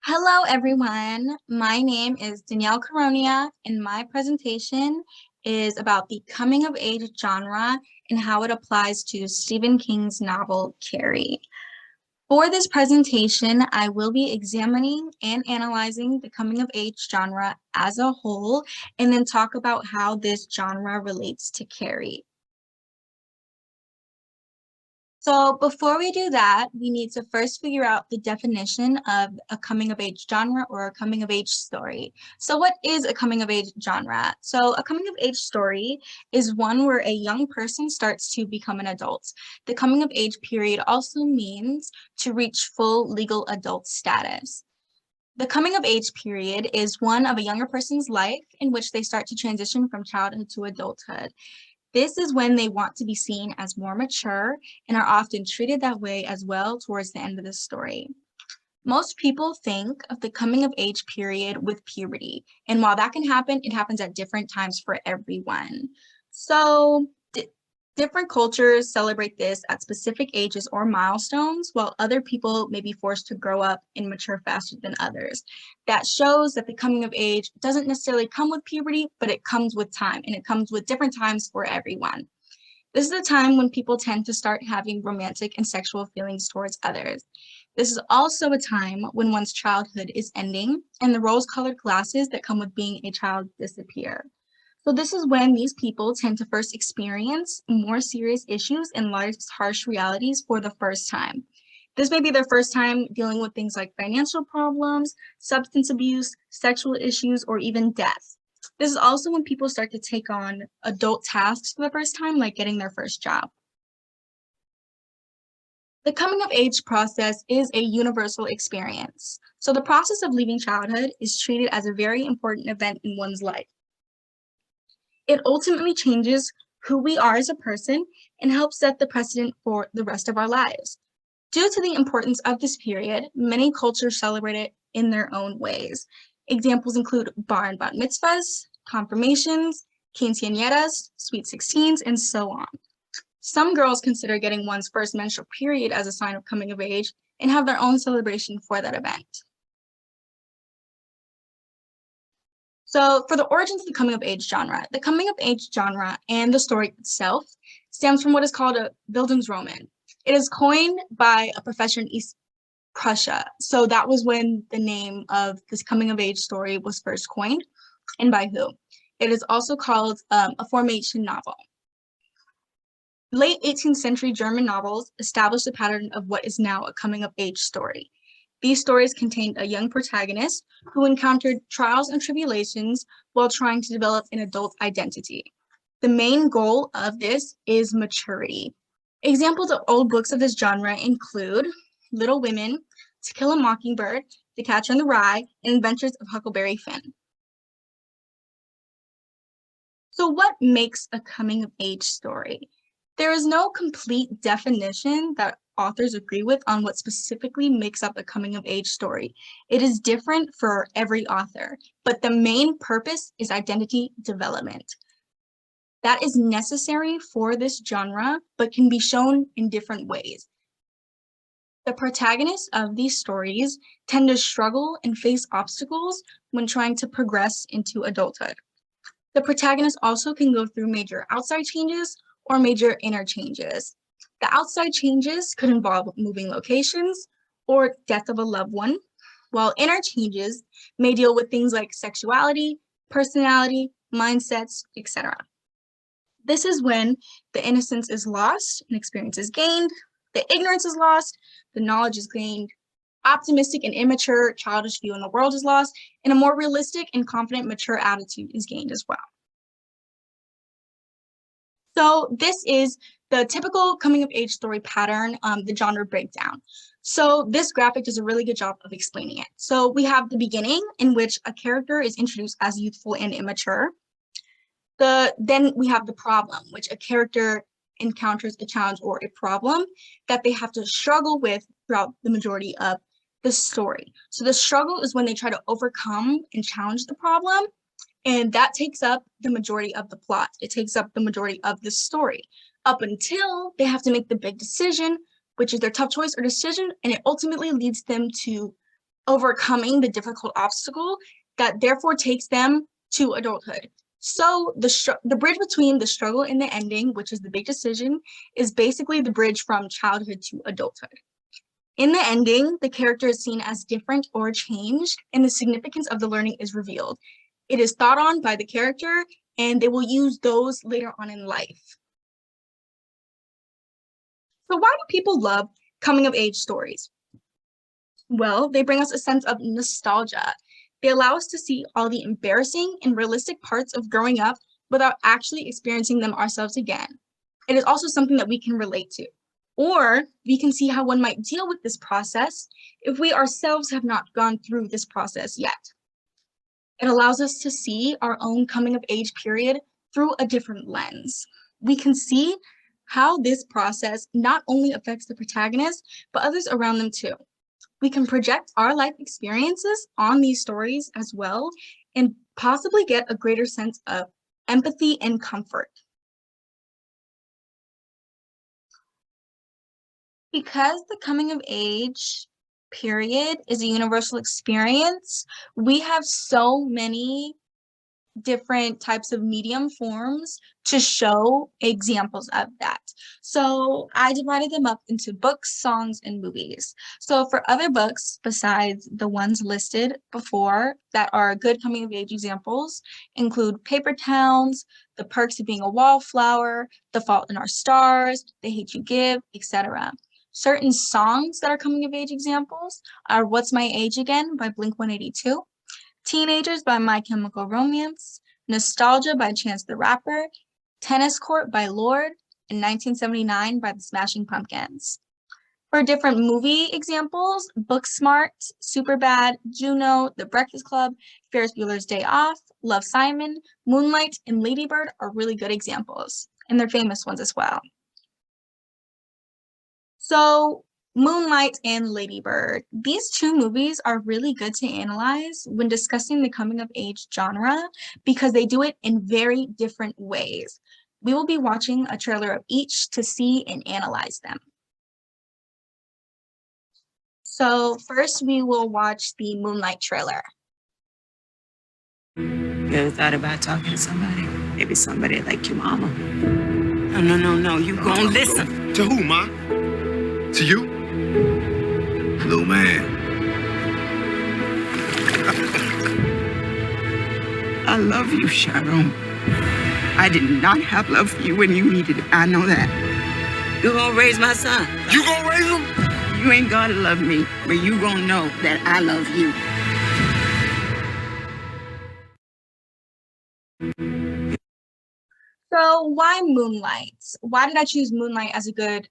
Hello, everyone. My name is Danielle Caronia, and my presentation is about the coming of age genre and how it applies to Stephen King's novel, Carrie. For this presentation, I will be examining and analyzing the coming of age genre as a whole, and then talk about how this genre relates to Carrie. So before we do that, we need to first figure out the definition of a coming of age genre or a coming of age story. So what is a coming of age genre? So a coming of age story is one where a young person starts to become an adult. The coming of age period also means to reach full legal adult status. The coming of age period is one of a younger person's life in which they start to transition from childhood to adulthood. This is when they want to be seen as more mature and are often treated that way as well towards the end of the story. Most people think of the coming of age period with puberty, and while that can happen, it happens at different times for everyone. So different cultures celebrate this at specific ages or milestones, while other people may be forced to grow up and mature faster than others. That shows that the coming of age doesn't necessarily come with puberty, but it comes with time, and it comes with different times for everyone. This is a time when people tend to start having romantic and sexual feelings towards others. This is also a time when one's childhood is ending and the rose-colored glasses that come with being a child disappear. So this is when these people tend to first experience more serious issues and life's harsh realities for the first time. This may be their first time dealing with things like financial problems, substance abuse, sexual issues, or even death. This is also when people start to take on adult tasks for the first time, like getting their first job. The coming of age process is a universal experience. So the process of leaving childhood is treated as a very important event in one's life. It ultimately changes who we are as a person and helps set the precedent for the rest of our lives. Due to the importance of this period, many cultures celebrate it in their own ways. Examples include bar and bat mitzvahs, confirmations, quinceañeras, sweet 16s, and so on. Some girls consider getting one's first menstrual period as a sign of coming of age and have their own celebration for that event. So for the origins of the coming of age genre, the coming of age genre and the story itself stems from what is called a Bildungsroman. It is coined by a professor in East Prussia. So that was when the name of this coming of age story was first coined, and by who. It is also called a formation novel. Late 18th century German novels established a pattern of what is now a coming of age story. These stories contained a young protagonist who encountered trials and tribulations while trying to develop an adult identity. The main goal of this is maturity. Examples of old books of this genre include Little Women, To Kill a Mockingbird, The Catcher in the Rye, and Adventures of Huckleberry Finn. So what makes a coming of age story? There is no complete definition that authors agree with on what specifically makes up a coming of age story. It is different for every author, but the main purpose is identity development. That is necessary for this genre, but can be shown in different ways. The protagonists of these stories tend to struggle and face obstacles when trying to progress into adulthood. The protagonist also can go through major outside changes or major inner changes. The outside changes could involve moving locations or death of a loved one, while inner changes may deal with things like sexuality, personality, mindsets, etc. This is when the innocence is lost and experience is gained, the ignorance is lost, the knowledge is gained, optimistic and immature childish view in the world is lost, and a more realistic and confident mature attitude is gained as well. So this is the typical coming of age story pattern, the genre breakdown. So this graphic does a really good job of explaining it. So we have the beginning in which a character is introduced as youthful and immature. Then we have the problem, which a character encounters a challenge or a problem that they have to struggle with throughout the majority of the story. So the struggle is when they try to overcome and challenge the problem, and that takes up the majority of the plot. It takes up the majority of the story up until they have to make the big decision, which is their tough choice or decision, and it ultimately leads them to overcoming the difficult obstacle that therefore takes them to adulthood. So the bridge between the struggle and the ending, which is the big decision, is basically the bridge from childhood to adulthood. In the ending, the character is seen as different or changed, and the significance of the learning is revealed. It is thought on by the character, and they will use those later on in life. So why do people love coming of age stories? Well, they bring us a sense of nostalgia. They allow us to see all the embarrassing and realistic parts of growing up without actually experiencing them ourselves again. It is also something that we can relate to. Or we can see how one might deal with this process if we ourselves have not gone through this process yet. It allows us to see our own coming of age period through a different lens. We can see how this process not only affects the protagonist, but others around them too. We can project our life experiences on these stories as well and possibly get a greater sense of empathy and comfort. Because the coming of age period is a universal experience, we have so many different types of medium forms to show examples of that. So I divided them up into books, songs, and movies. So for other books, besides the ones listed before that are good coming of age examples, include Paper Towns, The Perks of Being a Wallflower, The Fault in Our Stars, The Hate You Give, etc. Certain songs that are coming of age examples are What's My Age Again by Blink-182, Teenagers by My Chemical Romance, Nostalgia by Chance the Rapper, Tennis Court by Lorde, and 1979 by the Smashing Pumpkins. For different movie examples, Booksmart, Superbad, Juno, The Breakfast Club, Ferris Bueller's Day Off, Love, Simon, Moonlight, and Lady Bird are really good examples, and they're famous ones as well. So Moonlight and Lady Bird. These two movies are really good to analyze when discussing the coming of age genre because they do it in very different ways. We will be watching a trailer of each to see and analyze them. So first we will watch the Moonlight trailer. You ever thought about talking to somebody? Maybe somebody like your mama. No. You gonna listen. To who, Ma? To you? Little man. I love you, Sharon. I did not have love for you when you needed it. I know that. You gonna raise my son. You gonna raise him? You ain't gotta love me, but you gonna know that I love you. So why Moonlight? Why did I choose Moonlight as a good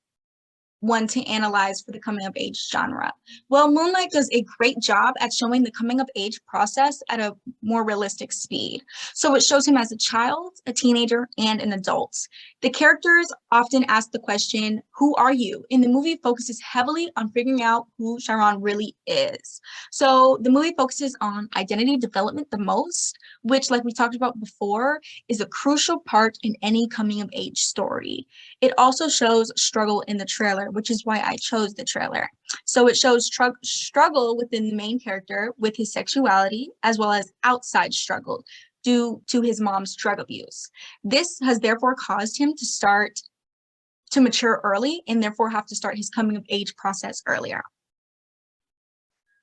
one to analyze for the coming of age genre? Well, Moonlight does a great job at showing the coming of age process at a more realistic speed. So it shows him as a child, a teenager, and an adult. The characters often ask the question, who are you? And the movie focuses heavily on figuring out who Sharon really is. So the movie focuses on identity development the most, which, like we talked about before, is a crucial part in any coming of age story. It also shows struggle in the trailer, which is why I chose the trailer. So it shows struggle within the main character with his sexuality, as well as outside struggle due to his mom's drug abuse. This has therefore caused him to start to mature early and therefore have to start his coming of age process earlier.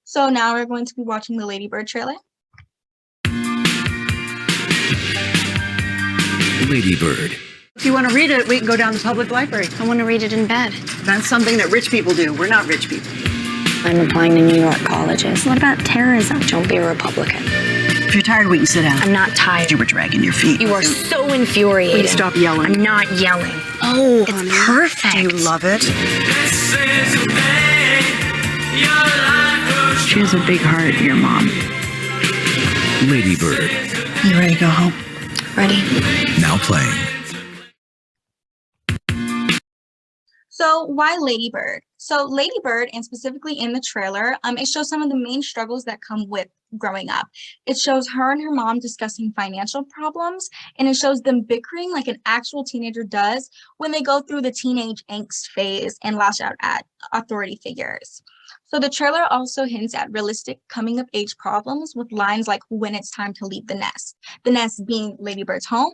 So now we're going to be watching the Lady Bird trailer. Lady Bird. If you want to read it, we can go down to the public library. I want to read it in bed. That's something that rich people do. We're not rich people. I'm applying to New York colleges. What about terrorism? Don't be a Republican. If you're tired, we can sit down. I'm not tired. You were dragging your feet. You are so infuriating. Please stop yelling. I'm not yelling. Oh, it's honey, perfect. Do you love it? She has a big heart, your mom. Lady Bird. You ready to go home? Ready? Now playing. So why Lady Bird? So Lady Bird, and specifically in the trailer, it shows some of the main struggles that come with growing up. It shows her and her mom discussing financial problems, and it shows them bickering like an actual teenager does when they go through the teenage angst phase and lash out at authority figures. So the trailer also hints at realistic coming of age problems with lines like when it's time to leave the nest being Lady Bird's home,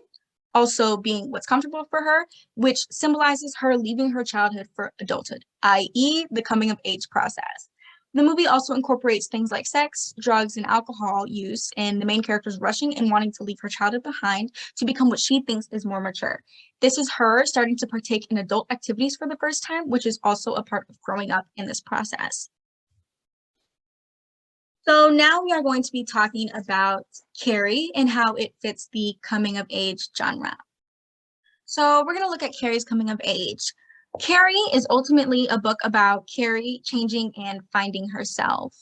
also being what's comfortable for her, which symbolizes her leaving her childhood for adulthood, i.e. the coming of age process. The movie also incorporates things like sex, drugs, and alcohol use, and the main character's rushing and wanting to leave her childhood behind to become what she thinks is more mature. This is her starting to partake in adult activities for the first time, which is also a part of growing up in this process. So now we are going to be talking about Carrie and how it fits the coming of age genre. So we're going to look at Carrie's coming of age. Carrie is ultimately a book about Carrie changing and finding herself.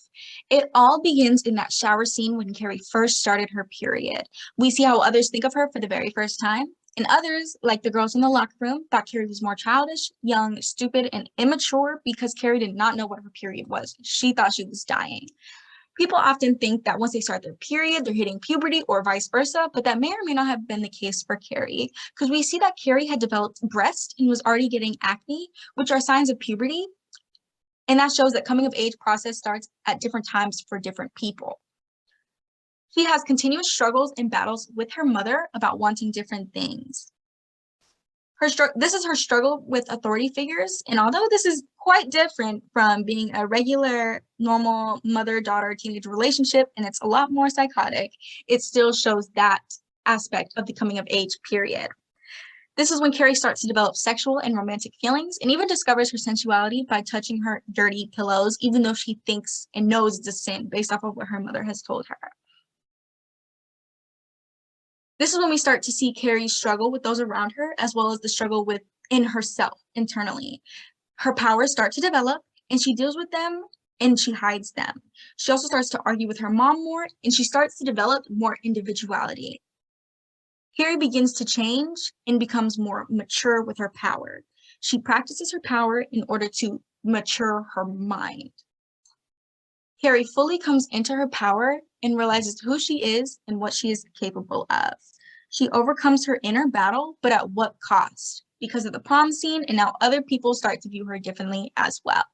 It all begins in that shower scene when Carrie first started her period. We see how others think of her for the very first time, and others, like the girls in the locker room, thought Carrie was more childish, young, stupid, and immature because Carrie did not know what her period was. She thought she was dying. People often think that once they start their period, they're hitting puberty or vice versa, but that may or may not have been the case for Carrie, because we see that Carrie had developed breast and was already getting acne, which are signs of puberty, and that shows that coming of age process starts at different times for different people. She has continuous struggles and battles with her mother about wanting different things. This is her struggle with authority figures, and although this is quite different from being a regular, normal mother-daughter teenage relationship, and it's a lot more psychotic, it still shows that aspect of the coming of age period. This is when Carrie starts to develop sexual and romantic feelings, and even discovers her sensuality by touching her dirty pillows, even though she thinks and knows it's a sin based off of what her mother has told her. This is when we start to see Carrie struggle with those around her, as well as the struggle within herself internally. Her powers start to develop, and she deals with them, and she hides them. She also starts to argue with her mom more, and she starts to develop more individuality. Carrie begins to change and becomes more mature with her power. She practices her power in order to mature her mind. Carrie fully comes into her power and realizes who she is and what she is capable of. She overcomes her inner battle, but at what cost? Because of the prom scene, and now other people start to view her differently as well.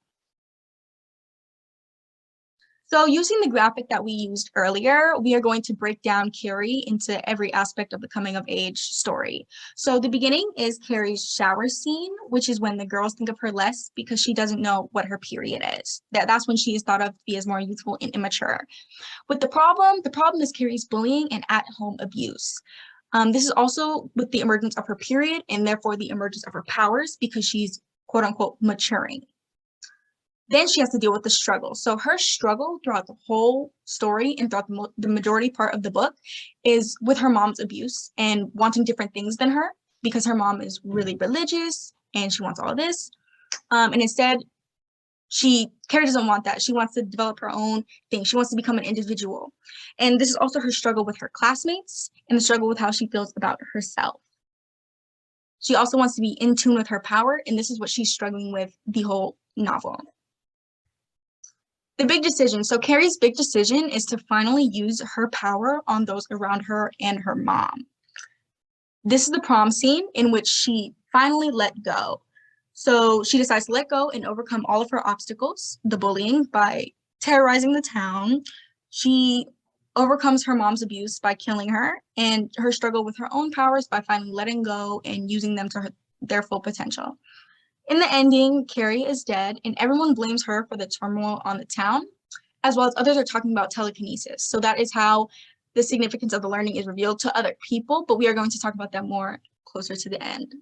So using the graphic that we used earlier, we are going to break down Carrie into every aspect of the coming of age story. So the beginning is Carrie's shower scene, which is when the girls think of her less because she doesn't know what her period is. That's when she is thought of to be as more youthful and immature. With the problem is Carrie's bullying and at-home abuse. This is also with the emergence of her period and therefore the emergence of her powers because she's quote unquote maturing. Then she has to deal with the struggle. So her struggle throughout the whole story and throughout the majority part of the book is with her mom's abuse and wanting different things than her because her mom is really religious and she wants all of this. And instead, Carrie doesn't want that. She wants to develop her own thing. She wants to become an individual. And this is also her struggle with her classmates and the struggle with how she feels about herself. She also wants to be in tune with her power, and this is what she's struggling with the whole novel. The big decision. So Carrie's big decision is to finally use her power on those around her and her mom. This is the prom scene in which she finally let go. So she decides to let go and overcome all of her obstacles, the bullying, by terrorizing the town. She overcomes her mom's abuse by killing her, and her struggle with her own powers by finally letting go and using them to their full potential. In the ending, Carrie is dead, and everyone blames her for the turmoil on the town, as well as others are talking about telekinesis. So that is how the significance of the learning is revealed to other people, but we are going to talk about that more closer to the end.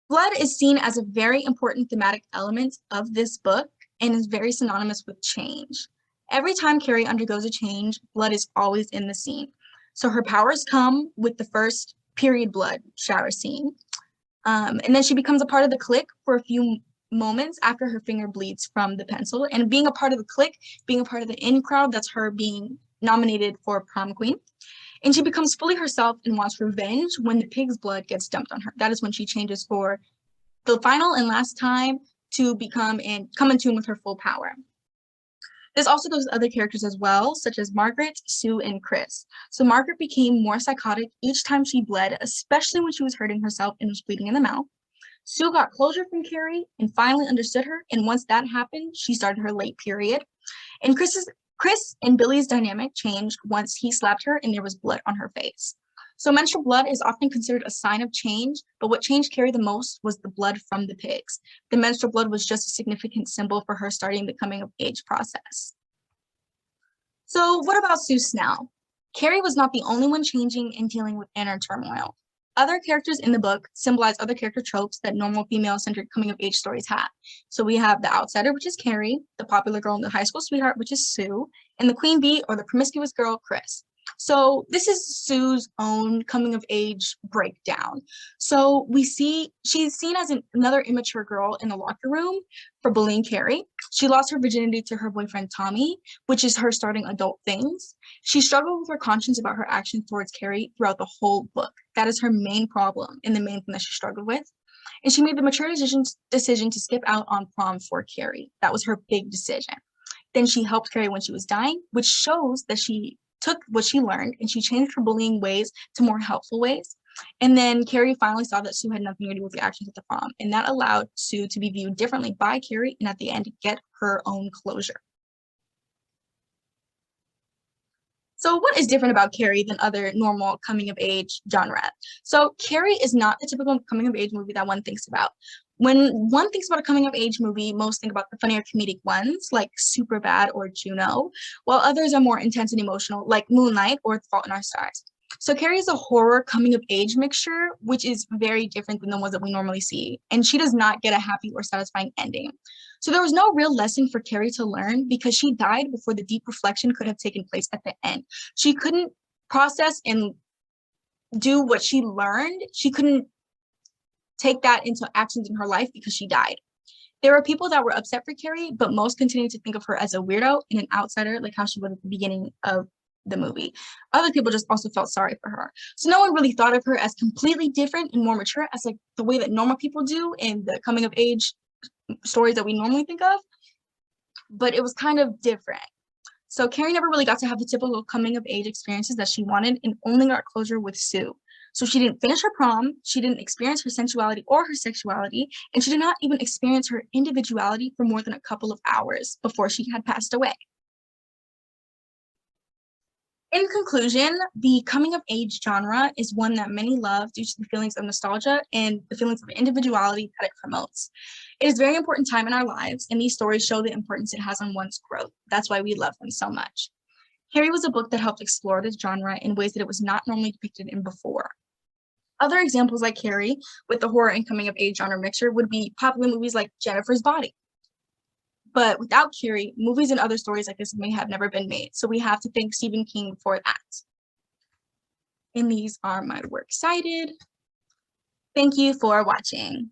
Blood is seen as a very important thematic element of this book and is very synonymous with change. Every time Carrie undergoes a change, blood is always in the scene. So her powers come with the first period blood shower scene. And then she becomes a part of the clique for a few moments after her finger bleeds from the pencil. And being a part of the clique, being a part of the in crowd, that's her being nominated for prom queen. And she becomes fully herself and wants revenge when the pig's blood gets dumped on her. That is when she changes for the final and last time to come in tune with her full power. This also goes with other characters as well, such as Margaret, Sue, and Chris. So Margaret became more psychotic each time she bled, especially when she was hurting herself and was bleeding in the mouth. Sue got closure from Carrie and finally understood her, and once that happened, she started her late period. And Chris and Billy's dynamic changed once he slapped her and there was blood on her face. So menstrual blood is often considered a sign of change, but what changed Carrie the most was the blood from the pigs. The menstrual blood was just a significant symbol for her starting the coming of age process. So what about Sue Snell? Carrie was not the only one changing and dealing with inner turmoil. Other characters in the book symbolize other character tropes that normal female-centered coming-of-age stories have. So we have the outsider, which is Carrie, the popular girl and the high school sweetheart, which is Sue, and the queen bee or the promiscuous girl, Chris. So this is Sue's own coming-of-age breakdown. So she's seen as another immature girl in the locker room for bullying Carrie. She lost her virginity to her boyfriend, Tommy, which is her starting adult things. She struggled with her conscience about her actions towards Carrie throughout the whole book. That is her main problem and the main thing that she struggled with. And she made the mature decision to skip out on prom for Carrie. That was her big decision. Then she helped Carrie when she was dying, which shows that she took what she learned and she changed her bullying ways to more helpful ways. And then Carrie finally saw that Sue had nothing to do with the actions at the prom, and that allowed Sue to be viewed differently by Carrie and at the end get her own closure. So what is different about Carrie than other normal coming-of-age genre? So Carrie is not the typical coming-of-age movie that one thinks about. When one thinks about a coming-of-age movie, most think about the funnier comedic ones, like Superbad or Juno, while others are more intense and emotional, like Moonlight or The Fault in Our Stars. So Carrie is a horror coming-of-age mixture, which is very different than the ones that we normally see, and she does not get a happy or satisfying ending. So there was no real lesson for Carrie to learn because she died before the deep reflection could have taken place at the end. She couldn't process and do what she learned. She couldn't take that into actions in her life because she died. There were people that were upset for Carrie, but most continued to think of her as a weirdo and an outsider, like how she was at the beginning of the movie. Other people just also felt sorry for her. So no one really thought of her as completely different and more mature as like the way that normal people do in the coming of age stories that we normally think of, but it was kind of different. So Carrie never really got to have the typical coming of age experiences that she wanted and only got closure with Sue. So she didn't finish her prom, she didn't experience her sensuality or her sexuality, and she did not even experience her individuality for more than a couple of hours before she had passed away. In conclusion, the coming of age genre is one that many love due to the feelings of nostalgia and the feelings of individuality that it promotes. It is a very important time in our lives, and these stories show the importance it has on one's growth. That's why we love them so much. Carrie was a book that helped explore this genre in ways that it was not normally depicted in before. Other examples like Carrie, with the horror and coming of age genre mixture, would be popular movies like Jennifer's Body. But without Carrie, movies and other stories like this may have never been made. So we have to thank Stephen King for that. And these are my works cited. Thank you for watching.